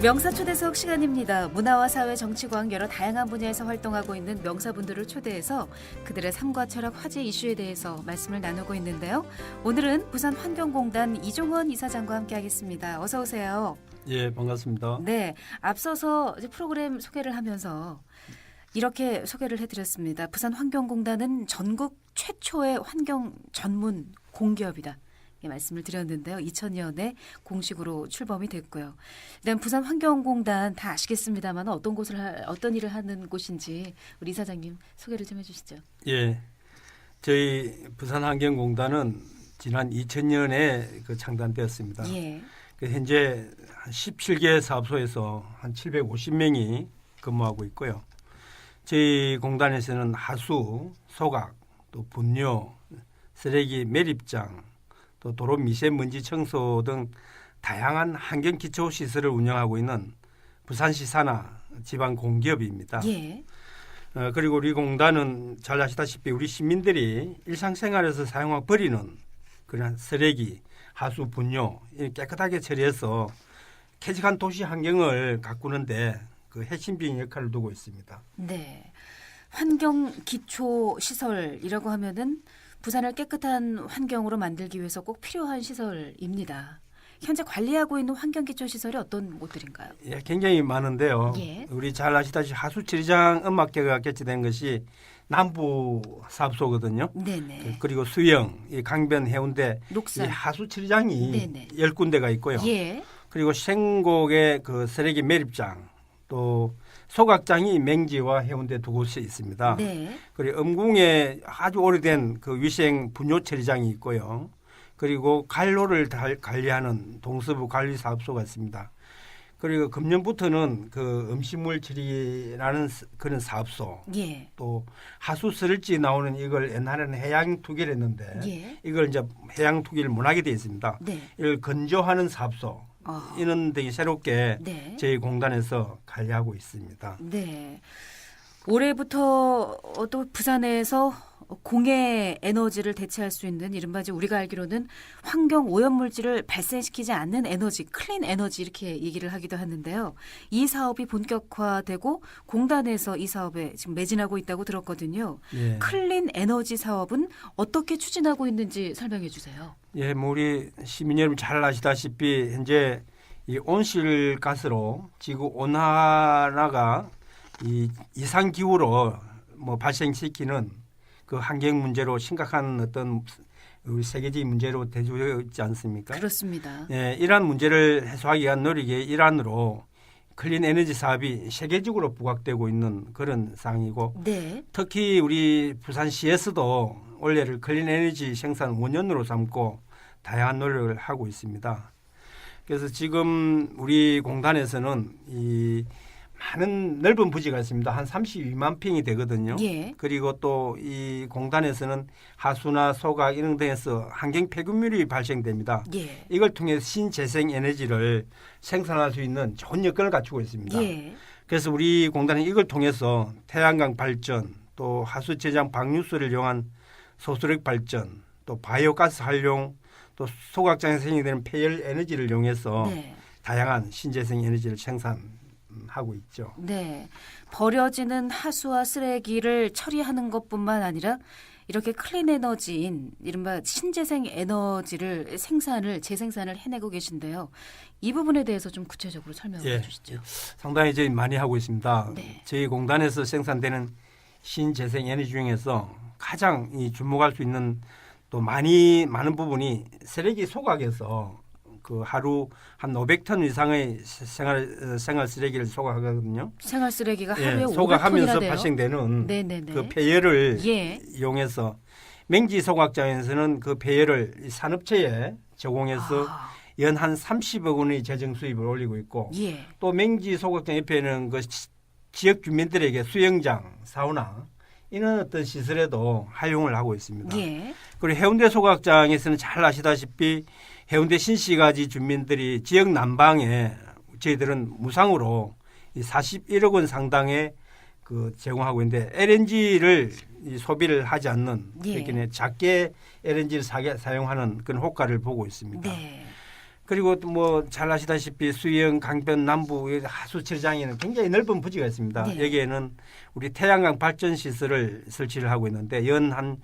명사초대석 시간입니다. 문화와 사회, 정치과학 여러 다양한 분야에서 활동하고 있는 명사분들을 초대해서 그들의 삶과 철학, 화제 이슈에 대해서 말씀을 나누고 있는데요. 오늘은 부산환경공단 이종원 이사장과 함께하겠습니다. 어서 오세요. 예, 반갑습니다. 네, 앞서서 이제 프로그램 소개를 하면서 이렇게 소개를 해드렸습니다. 부산환경공단은 전국 최초의 환경 전문 공기업이다. 말씀을 드렸는데요. 2000년에 공식으로 출범이 됐고요. 일단 부산환경공단 다 아시겠습니다만 어떤 일을 하는 곳인지 우리 이사장님 소개를 좀 해주시죠. 예, 저희 부산환경공단은 지난 2000년에 창단되었습니다. 예. 현재 17개 사업소에서 한 750명이 근무하고 있고요. 저희 공단에서는 하수, 소각, 또 분뇨, 쓰레기 매립장, 또 도로 미세먼지 청소 등 다양한 환경 기초 시설을 운영하고 있는 부산시 산하 지방 공기업입니다. 예. 그리고 우리 공단은 잘 아시다시피 우리 시민들이 일상생활에서 사용하고 버리는 그런 쓰레기, 하수, 분뇨 깨끗하게 처리해서 쾌적한 도시 환경을 가꾸는데 그 핵심적인 역할을 두고 있습니다. 네. 환경 기초 시설이라고 하면은 부산을 깨끗한 환경으로 만들기 위해서 꼭 필요한 시설입니다. 현재 관리하고 있는 환경 기초 시설이 어떤 곳들인가요? 예, 굉장히 많은데요. 예. 우리 잘 아시다시피 하수처리장 음악계가 개최된 것이 남부 사업소거든요. 네네. 그리고 수영, 이 강변, 해운대 녹산. 이 하수처리장이 네네. 10군데가 있고요. 예. 그리고 생곡의 그 쓰레기 매립장, 또 소각장이 맹지와 해운대 두 곳에 있습니다. 네. 그리고 음궁에 아주 오래된 그 위생 분뇨 처리장이 있고요. 그리고 갈로를 관리하는 동서부 관리사업소가 있습니다. 그리고 금년부터는 그 음식물 처리라는 그런 사업소, 예. 또 하수 쓰레기 나오는 이걸 옛날에는 해양 투기를 했는데 예. 이걸 이제 해양 투기를 못 하게 돼 있습니다. 네. 이걸 건조하는 사업소 이런 등이 새롭게 네. 저희 공단에서 관리하고 있습니다. 네. 올해부터 또 부산에서 공해 에너지를 대체할 수 있는 이른바 이제 우리가 알기로는 환경 오염물질을 발생시키지 않는 에너지, 클린 에너지 이렇게 얘기를 하기도 하는데요. 이 사업이 본격화되고 공단에서 이 사업에 지금 매진하고 있다고 들었거든요. 예. 클린 에너지 사업은 어떻게 추진하고 있는지 설명해 주세요. 예, 뭐 우리 시민 여러분 잘 아시다시피 현재 이 온실가스로 지구 온난화가 이 이상 기후로 뭐 발생시키는 그 환경 문제로 심각한 어떤 우리 세계적인 문제로 대두되어 있지 않습니까? 그렇습니다. 예, 이러한 문제를 해소하기 위한 노력의 일환으로 클린 에너지 사업이 세계적으로 부각되고 있는 그런 상황이고 네. 특히 우리 부산시에서도 올해를 클린 에너지 생산 5년으로 삼고 다양한 노력을 하고 있습니다. 그래서 지금 우리 공단에서는 이 많은 넓은 부지가 있습니다. 한 32만 평이 되거든요. 예. 그리고 또 이 공단에서는 하수나 소각 이런 등에서 환경 폐기물이 발생됩니다. 예. 이걸 통해 신재생 에너지를 생산할 수 있는 좋은 여건을 갖추고 있습니다. 예. 그래서 우리 공단은 이걸 통해서 태양광 발전, 또 하수처리장 방류수를 이용한 소수력 발전, 또 바이오가스 활용, 또 소각장에서 생성되는 폐열 에너지를 이용해서 네. 다양한 신재생 에너지를 생산하고 있죠. 네. 버려지는 하수와 쓰레기를 처리하는 것뿐만 아니라 이렇게 클린 에너지인 이른바 신재생 에너지를 재생산을 해내고 계신데요. 이 부분에 대해서 좀 구체적으로 설명해 예. 주시죠. 상당히 저희 많이 하고 있습니다. 네. 저희 공단에서 생산되는 신재생 에너지 중에서 가장 이 주목할 수 있는 또 많은 부분이 쓰레기 소각에서 그 하루 한 500톤 이상의 생활 쓰레기를 소각하거든요. 생활 쓰레기가 하루에 예, 500톤이나 소각하면서 돼요. 발생되는 네네네. 그 폐열을 예. 이용해서 맹지 소각장에서는 그 폐열을 산업체에 제공해서 연 한 30억 원의 재정 수입을 올리고 있고 예. 또 맹지 소각장 옆에는 그 지역 주민들에게 수영장, 사우나 이런 어떤 시설에도 활용을 하고 있습니다. 예. 그리고 해운대 소각장에서는 잘 아시다시피 해운대 신시가지 주민들이 지역 난방에 저희들은 무상으로 41억 원 상당의 그 제공하고 있는데 LNG를 소비를 하지 않는 예. 그렇게 작게 LNG를 사용하는 그런 효과를 보고 있습니다. 네. 그리고 또 뭐 잘 아시다시피 수영, 강변, 남부 하수 처리장에는 굉장히 넓은 부지가 있습니다. 네. 여기에는 우리 태양광 발전 시설을 설치를 하고 있는데 연 한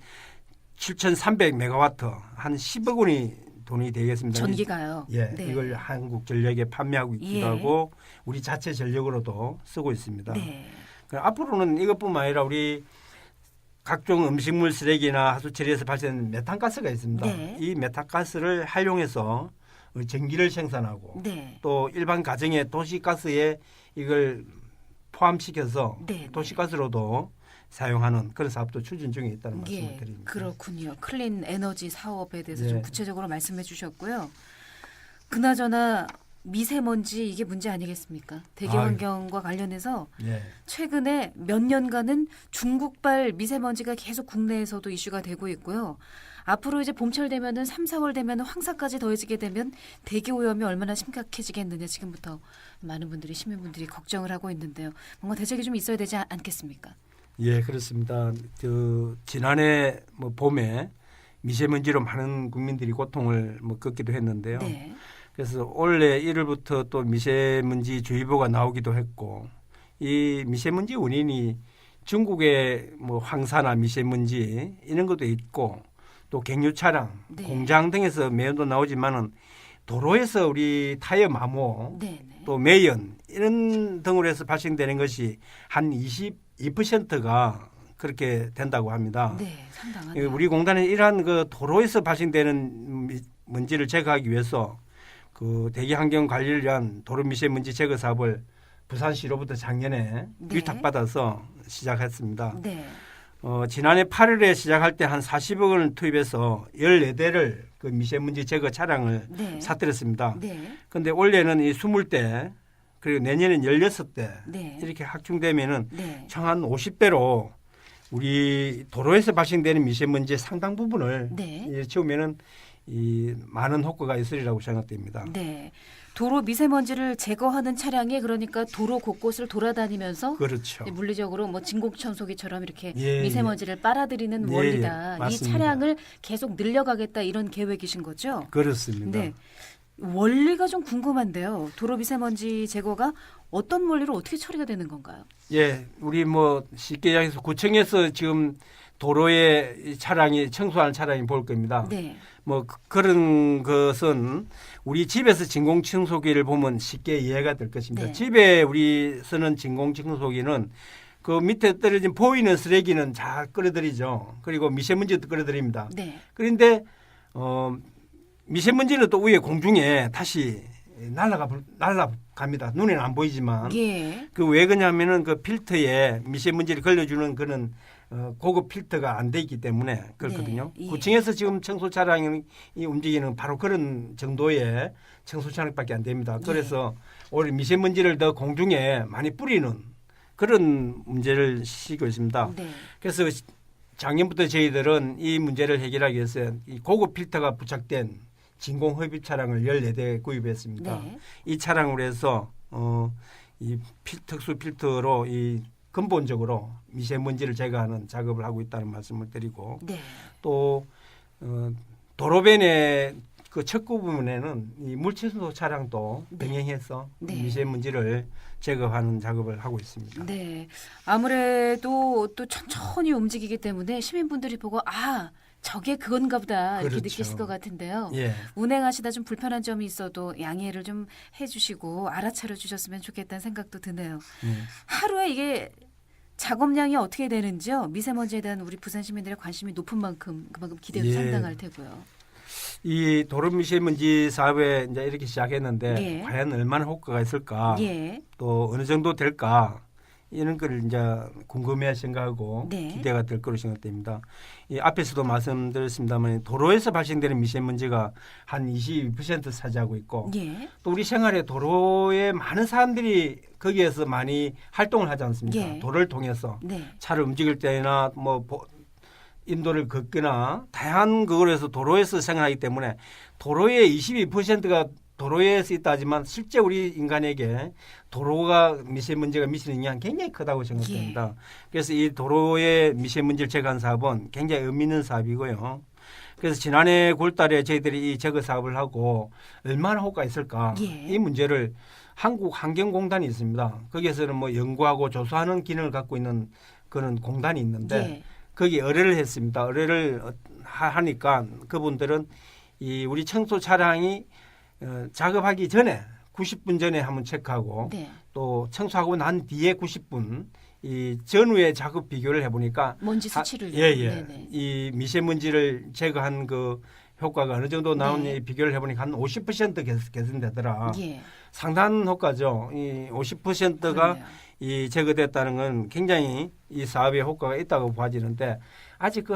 7,300메가와트 한 10억 원이 돈이 되겠습니다. 전기가요. 예, 네. 이걸 한국전력에 판매하고 있기도 예. 하고 우리 자체 전력으로도 쓰고 있습니다. 네. 앞으로는 이것뿐만 아니라 우리 각종 음식물 쓰레기나 하수 처리에서 발생하는 메탄가스가 있습니다. 네. 이 메탄가스를 활용해서 전기를 생산하고 네. 또 일반 가정의 도시가스에 이걸 포함시켜서 네. 도시가스로도 사용하는 그런 사업도 추진 중에 있다는 말씀을 예, 드립니다. 그렇군요. 클린 에너지 사업에 대해서 네. 좀 구체적으로 말씀해 주셨고요. 그나저나 미세먼지 이게 문제 아니겠습니까? 대기 아유. 환경과 관련해서 예. 최근에 몇 년간은 중국발 미세먼지가 계속 국내에서도 이슈가 되고 있고요. 앞으로 이제 봄철 되면은 3, 4월 되면은 황사까지 더해지게 되면 대기 오염이 얼마나 심각해지겠느냐 지금부터 많은 분들이 시민분들이 걱정을 하고 있는데요. 뭔가 대책이 좀 있어야 되지 않겠습니까? 예, 그렇습니다. 지난해 뭐 봄에 미세먼지로 많은 국민들이 고통을 뭐 겪기도 했는데요. 네. 그래서 올해 1월부터 또 미세먼지 주의보가 나오기도 했고 이 미세먼지 원인이 중국의 뭐 황사나 미세먼지 이런 것도 있고 또 갱유 차량, 네. 공장 등에서 매연도 나오지만은 도로에서 우리 타이어 마모 네. 네. 또 매연 이런 등으로 해서 발생되는 것이 한 22%가 그렇게 된다고 합니다. 네, 상당하네요. 우리 공단은 이러한 그 도로에서 발생되는 먼지를 제거하기 위해서 그 대기 환경 관리를 위한 도로 미세먼지 제거 사업을 부산시로부터 작년에 네. 위탁받아서 시작했습니다. 네. 지난해 8월에 시작할 때 한 40억 원을 투입해서 14대를 그 미세먼지 제거 차량을 네. 사들였습니다. 네. 그런데 올해는 이 20대 그리고 내년엔 16대 네. 이렇게 확충되면은 네. 총 한 50대로 우리 도로에서 발생되는 미세먼지의 상당 부분을 네. 채우면은 이 많은 효과가 있으리라고 생각됩니다. 네. 도로 미세먼지를 제거하는 차량이 그러니까 도로 곳곳을 돌아다니면서 그렇죠. 물리적으로 뭐 진공청소기처럼 이렇게 예, 미세먼지를 빨아들이는 예, 원리다. 이 맞습니다. 차량을 계속 늘려가겠다 이런 계획이신 거죠? 그렇습니다. 네. 원리가 좀 궁금한데요. 도로 미세먼지 제거가 어떤 원리로 어떻게 처리가 되는 건가요? 예, 우리 뭐 쉽게 이야기해서 구청에서 지금 도로에 이 차량이 청소하는 차량이 볼 겁니다. 네. 뭐 그런 것은 우리 집에서 진공청소기를 보면 쉽게 이해가 될 것입니다. 네. 집에 우리 쓰는 진공청소기는 그 밑에 떨어진 보이는 쓰레기는 잘 끌어들이죠. 그리고 미세먼지도 끌어들입니다. 네. 그런데 미세먼지는 또 위에 공중에 다시 날아갑니다. 눈에는 안 보이지만 예. 그 왜 그러냐면은 그 필터에 미세먼지를 걸려주는 그런 고급 필터가 안 돼 있기 때문에 그렇거든요. 네, 예. 구청에서 지금 청소 차량이 움직이는 바로 그런 정도의 청소 차량밖에 안 됩니다. 그래서 오히려 미세먼지를 더 공중에 많이 뿌리는 그런 문제를 시키고 있습니다. 네. 그래서 작년부터 저희들은 이 문제를 해결하기 위해서 이 고급 필터가 부착된 진공 흡입 차량을 14대 구입했습니다. 네. 이 차량으로 해서 이 특수 필터로 이 근본적으로 미세먼지를 제거하는 작업을 하고 있다는 말씀을 드리고 네. 또 도로변의 그 척구 부분에는 이 물청소 차량도 네. 병행해서 네. 미세먼지를 제거하는 작업을 하고 있습니다. 네. 아무래도 또 천천히 움직이기 때문에 시민분들이 보고 저게 그건가 보다 이렇게 그렇죠. 느끼실 것 같은데요. 예. 운행하시다 좀 불편한 점이 있어도 양해를 좀 해주시고 알아차려 주셨으면 좋겠다는 생각도 드네요. 하루에 이게 작업량이 어떻게 되는지요? 미세먼지에 대한 우리 부산 시민들의 관심이 높은 만큼 그만큼 기대도 예. 상당할 테고요. 이 도로 미세먼지 사업에 이제 이렇게 시작했는데 예. 과연 얼마나 효과가 있을까? 예. 또 어느 정도 될까? 이런 걸 이제 궁금해 생각하고 네. 기대가 될 거로 생각됩니다. 이 앞에서도 말씀드렸습니다만 도로에서 발생되는 미세먼지가 한 22% 차지하고 있고 예. 또 우리 생활에 도로에 많은 사람들이 거기에서 많이 활동을 하지 않습니까? 예. 도로를 통해서 네. 차를 움직일 때나 뭐 인도를 걷거나 다양한 그걸 해서 도로에서 생활하기 때문에 도로의 22%가 도로에서 있다 하지만 실제 우리 인간에게 도로가 미세먼지가 미치는 영향이 굉장히 크다고 생각됩니다. 그래서 이 도로의 미세먼지를 제거하는 사업은 굉장히 의미 있는 사업이고요. 그래서 지난해 9월달에 저희들이 이 제거 사업을 하고 얼마나 효과가 있을까 예. 이 문제를 한국환경공단이 있습니다. 거기에서는 뭐 연구하고 조사하는 기능을 갖고 있는 그런 공단이 있는데 예. 거기 의뢰를 했습니다. 의뢰를 하니까 그분들은 이 우리 청소 차량이 작업하기 전에 90분 전에 한번 체크하고 네. 또 청소하고 난 뒤에 90분 이 전후의 작업 비교를 해보니까 먼지 수치를 예예 네네. 이 미세먼지를 제거한 그 효과가 어느 정도 나오는지 네. 비교를 해보니까 한 50% 개선되더라. 예. 상당한 효과죠. 이 50%가 그러네요. 이 제거됐다는 건 굉장히 이 사업에 효과가 있다고 봐지는데 아직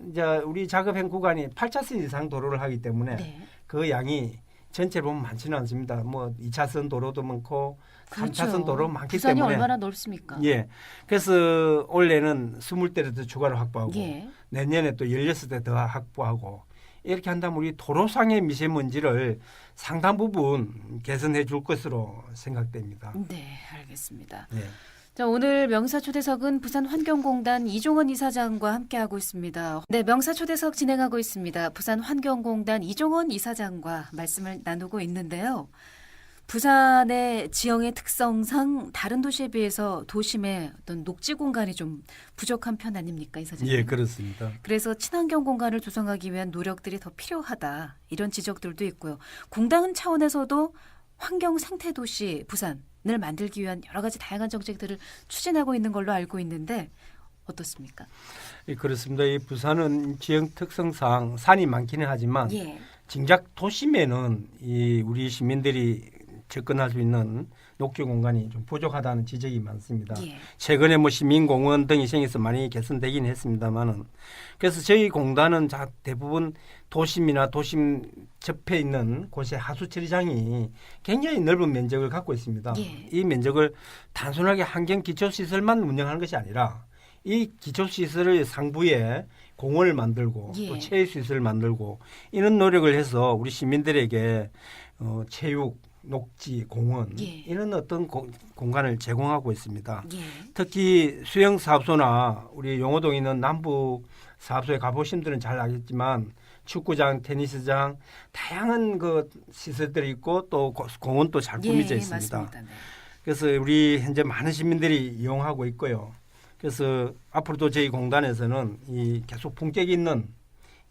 이제 우리 작업행 구간이 8차선 이상 도로를 하기 때문에 네. 그 양이 전체로 보면 많지는 않습니다. 뭐 2차선 도로도 많고 그렇죠. 3차선 도로 많기 부산이 때문에 얼마나 넓습니까? 예. 그래서 올해는 20대를 더 추가로 확보하고 예. 내년에 또 16대 더 확보하고 이렇게 한다면 우리 도로상의 미세먼지를 상당 부분 개선해 줄 것으로 생각됩니다. 네, 알겠습니다. 예. 자, 오늘 명사 초대석은 부산환경공단 이종원 이사장과 함께하고 있습니다. 네, 명사 초대석 진행하고 있습니다. 부산환경공단 이종원 이사장과 말씀을 나누고 있는데요. 부산의 지형의 특성상 다른 도시에 비해서 도심의 어떤 녹지 공간이 좀 부족한 편 아닙니까, 이사장님? 예, 그렇습니다. 그래서 친환경 공간을 조성하기 위한 노력들이 더 필요하다. 이런 지적들도 있고요. 공단 차원에서도 환경 생태 도시 부산을 만들기 위한 여러 가지 다양한 정책들을 추진하고 있는 걸로 알고 있는데 어떻습니까? 예, 그렇습니다. 이 부산은 지형 특성상 산이 많기는 하지만 예. 정작 도심에는 이 우리 시민들이 접근할 수 있는 녹지 공간이 좀 부족하다는 지적이 많습니다. 예. 최근에 뭐 시민공원 등이 생겨서 많이 개선되긴 했습니다만은 그래서 저희 공단은 대부분 도심이나 도심 접해 있는 곳에 하수 처리장이 굉장히 넓은 면적을 갖고 있습니다. 예. 이 면적을 단순하게 환경 기초 시설만 운영하는 것이 아니라 이 기초 시설의 상부에 공원을 만들고 예. 또 체육 시설을 만들고 이런 노력을 해서 우리 시민들에게 체육 녹지, 공원 예. 이런 어떤 공간을 제공하고 있습니다. 예. 특히 수영 사업소나 우리 용호동에 있는 남부 사업소에 가보신 분들은 잘 알겠지만 축구장, 테니스장 다양한 그 시설들이 있고 또 공원도 잘 꾸며져 예, 있습니다. 맞습니다. 네. 그래서 우리 현재 많은 시민들이 이용하고 있고요. 그래서 앞으로도 저희 공단에서는 이 계속 품격 있는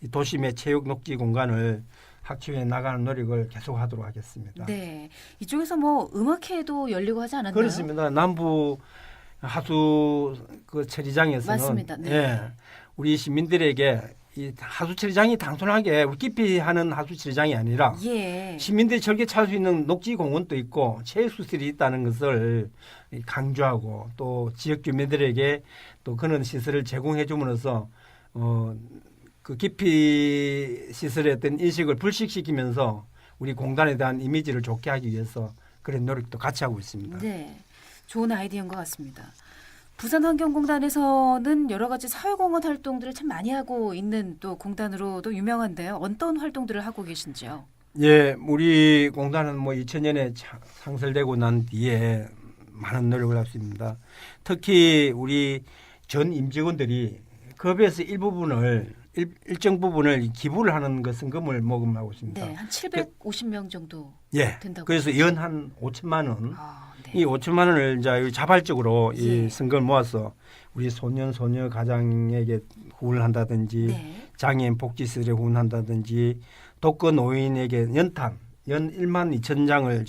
이 도심의 체육 녹지 공간을 확충해 나가는 노력을 계속하도록 하겠습니다. 네. 이쪽에서 뭐 음악회도 열리고 하지 않았나요? 그렇습니다. 남부 하수 그 처리장에서는 맞습니다. 네. 예, 우리 시민들에게 이 하수 처리장이 단순하게 깊이 하는 하수 처리장이 아니라 예. 시민들이 즐겨 찾을 수 있는 녹지 공원도 있고 체육시설이 있다는 것을 강조하고 또 지역 주민들에게 또 그런 시설을 제공해 줌으로써 그 깊이 시설의 어떤 인식을 불식시키면서 우리 공단에 대한 이미지를 좋게 하기 위해서 그런 노력도 같이 하고 있습니다. 네. 좋은 아이디어인 것 같습니다. 부산환경공단에서는 여러 가지 사회공헌 활동들을 참 많이 하고 있는 또 공단으로도 유명한데요. 어떤 활동들을 하고 계신지요? 예, 우리 공단은 뭐 2000년에 창설되고 난 뒤에 많은 노력을 할 수 있습니다. 특히 우리 전 임직원들이 급여에서 일정 부분을 기부를 하는 그 성금을 모금하고 있습니다. 네, 한 750명 정도 예, 된다고. 그래서 연 한 5천만 원. 아, 네. 이 5천만 원을 이제 자발적으로 예. 이 성금을 모아서 우리 소녀 가장에게 후원을 한다든지 네. 장애인 복지시설에 후원한다든지 독거 노인에게 연 1만 2천 장을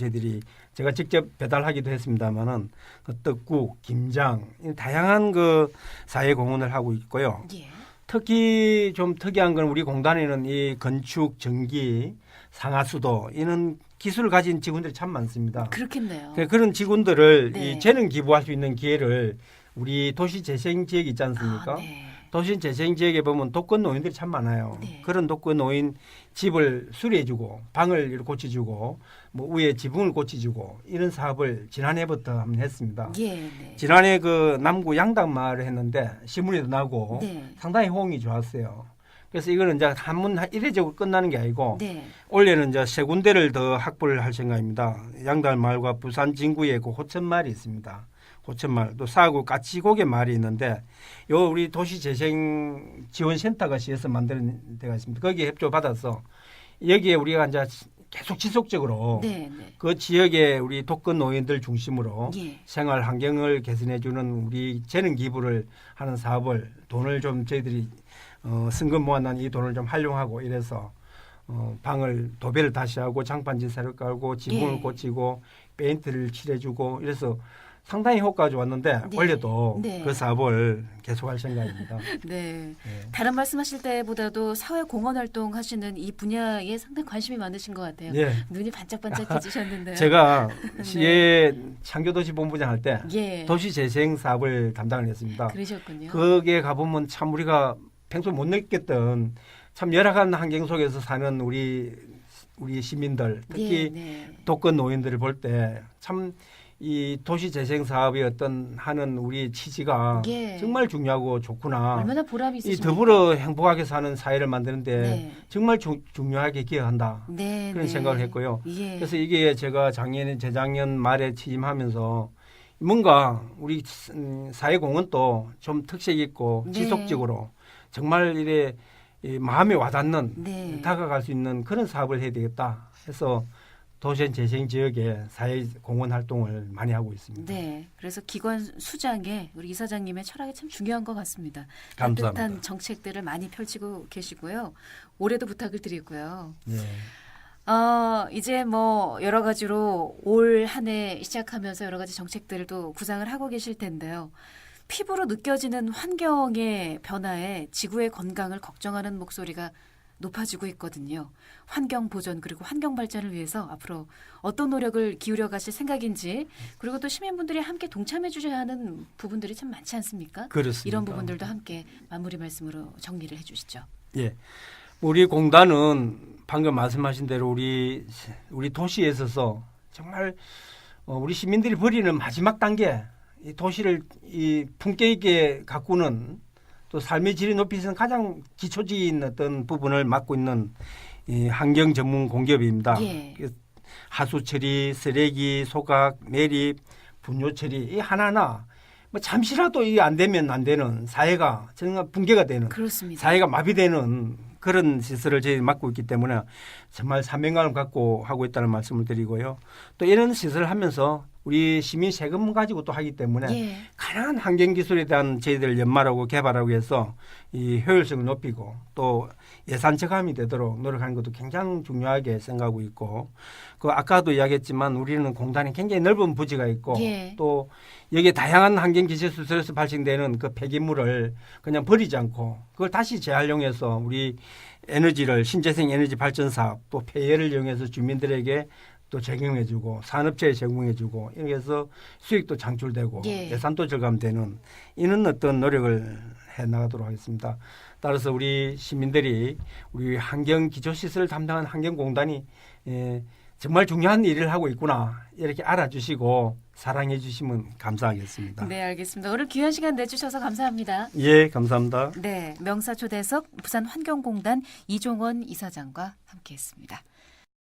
제가 직접 배달하기도 했습니다만은 그 떡국, 김장 다양한 그 사회 공헌을 하고 있고요. 예. 특히 좀 특이한 건 우리 공단에는 이 건축, 전기, 상하수도 이런 기술을 가진 직원들이 참 많습니다. 그렇겠네요. 그런 직원들을 네. 이 재능 기부할 수 있는 기회를 우리 도시 재생 지역 있지 않습니까? 아, 네. 도시 재생 지역에 보면 독거 노인들이 참 많아요. 네. 그런 독거 노인 집을 수리해주고 방을 이렇게 고쳐주고 뭐 위에 지붕을 고쳐주고 이런 사업을 지난해부터 한번 했습니다. 예, 네. 지난해 그 남구 양당마을을 했는데 신문에도 나고 네. 상당히 호응이 좋았어요. 그래서 이거는 이제 한문 이례적으로 끝나는 게 아니고 네. 올해는 이제 세 군데를 더 확보를 할 생각입니다. 양달마을과 부산 진구에 그 호천마을이 있습니다. 고천마을 또 사구 까치고개 마을이 있는데 요 우리 도시재생 지원센터가 시에서 만드는 데가 있습니다. 거기에 협조 받아서 여기에 우리가 이제 계속 지속적으로 네, 네. 그 지역의 우리 독거 노인들 중심으로 예. 생활 생활 환경을 개선해주는 우리 재능 기부를 하는 사업을 돈을 좀 저희들이 승금 모아놓은 이 돈을 좀 활용하고 이래서 방을 도배를 다시 하고 장판지 새로 깔고 지붕을 예. 고치고 페인트를 칠해주고 이래서 상당히 효과가 좋았는데 네. 원래도 네. 그 사업을 계속할 생각입니다. 네. 네. 다른 말씀하실 때보다도 사회 공헌 활동 하시는 이 분야에 상당히 관심이 많으신 것 같아요. 예. 눈이 반짝반짝해지셨는데요. 제가 네. 시의 창조도시 본부장 할 때 예. 도시재생 사업을 담당을 했습니다. 그러셨군요. 거기에 가보면 참 우리가 평소 못 느꼈던 참 열악한 환경 속에서 사는 우리 시민들 특히 네. 독거 노인들을 볼 때 참 이 도시 재생 사업의 어떤 하는 우리 취지가 예. 정말 중요하고 좋구나. 얼마나 보람이 이 있으십니까? 더불어 행복하게 사는 사회를 만드는데 네. 정말 중요하게 기여한다. 네, 그런 네. 생각을 했고요. 예. 그래서 이게 제가 재작년 말에 취임하면서 뭔가 우리 사회 공헌도 좀 특색 있고 네. 지속적으로 정말 이래 이 마음에 와닿는 네. 다가갈 수 있는 그런 사업을 해야 되겠다 해서 도시재생 지역에 사회 공헌 활동을 많이 하고 있습니다. 네. 그래서 기관 수장에 우리 이사장님의 철학이 참 중요한 것 같습니다. 감사합니다. 따뜻한 정책들을 많이 펼치고 계시고요. 올해도 부탁을 드리고요. 예. 이제 뭐 여러 가지로 올 한 해 시작하면서 여러 가지 정책들을 또 구상을 하고 계실 텐데요. 피부로 느껴지는 환경의 변화에 지구의 건강을 걱정하는 목소리가 높아지고 있거든요. 환경 보존 그리고 환경 발전을 위해서 앞으로 어떤 노력을 기울여 가실 생각인지 그리고 또 시민분들이 함께 동참해 주셔야 하는 부분들이 참 많지 않습니까? 그렇습니다. 이런 부분들도 함께 마무리 말씀으로 정리를 해 주시죠. 예. 우리 공단은 방금 말씀하신 대로 우리 도시에 있어서 정말 우리 시민들이 벌이는 마지막 단계 이 도시를 이 품격 있게 가꾸는 또 삶의 질이 높이는 가장 기초적인 어떤 부분을 맡고 있는 이 환경 전문 공기업입니다. 예. 하수 처리, 쓰레기, 소각, 매립, 분뇨 처리 이 하나하나 뭐 잠시라도 이게 안 되면 안 되는 사회가 정말 붕괴가 되는 그렇습니다. 사회가 마비되는 그런 시설을 저희 맡고 있기 때문에 정말 사명감을 갖고 하고 있다는 말씀을 드리고요. 또 이런 시설을 하면서 우리 시민 세금 가지고 또 하기 때문에 예. 가능한 환경 기술에 대한 저희들 연말하고 개발하고 해서 이 효율성을 높이고 또 예산 저감이 되도록 노력하는 것도 굉장히 중요하게 생각하고 있고 그 아까도 이야기했지만 우리는 공단에 굉장히 넓은 부지가 있고 예. 또 여기에 다양한 환경 기술 수술에서 발생되는 그 폐기물을 그냥 버리지 않고 그걸 다시 재활용해서 우리 에너지를 신재생 에너지 발전 사업 또 폐열을 이용해서 주민들에게 또 제공해주고 산업체에 제공해주고 이렇게 해서 수익도 창출되고 예. 예산도 절감되는 이런 어떤 노력을 해나가도록 하겠습니다. 따라서 우리 시민들이 우리 환경 기초시설을 담당하는 환경공단이 정말 중요한 일을 하고 있구나 이렇게 알아주시고 사랑해 주시면 감사하겠습니다. 네, 알겠습니다. 오늘 귀한 시간 내주셔서 감사합니다. 예, 감사합니다. 네, 명사초대석 부산환경공단 이종원 이사장과 함께했습니다.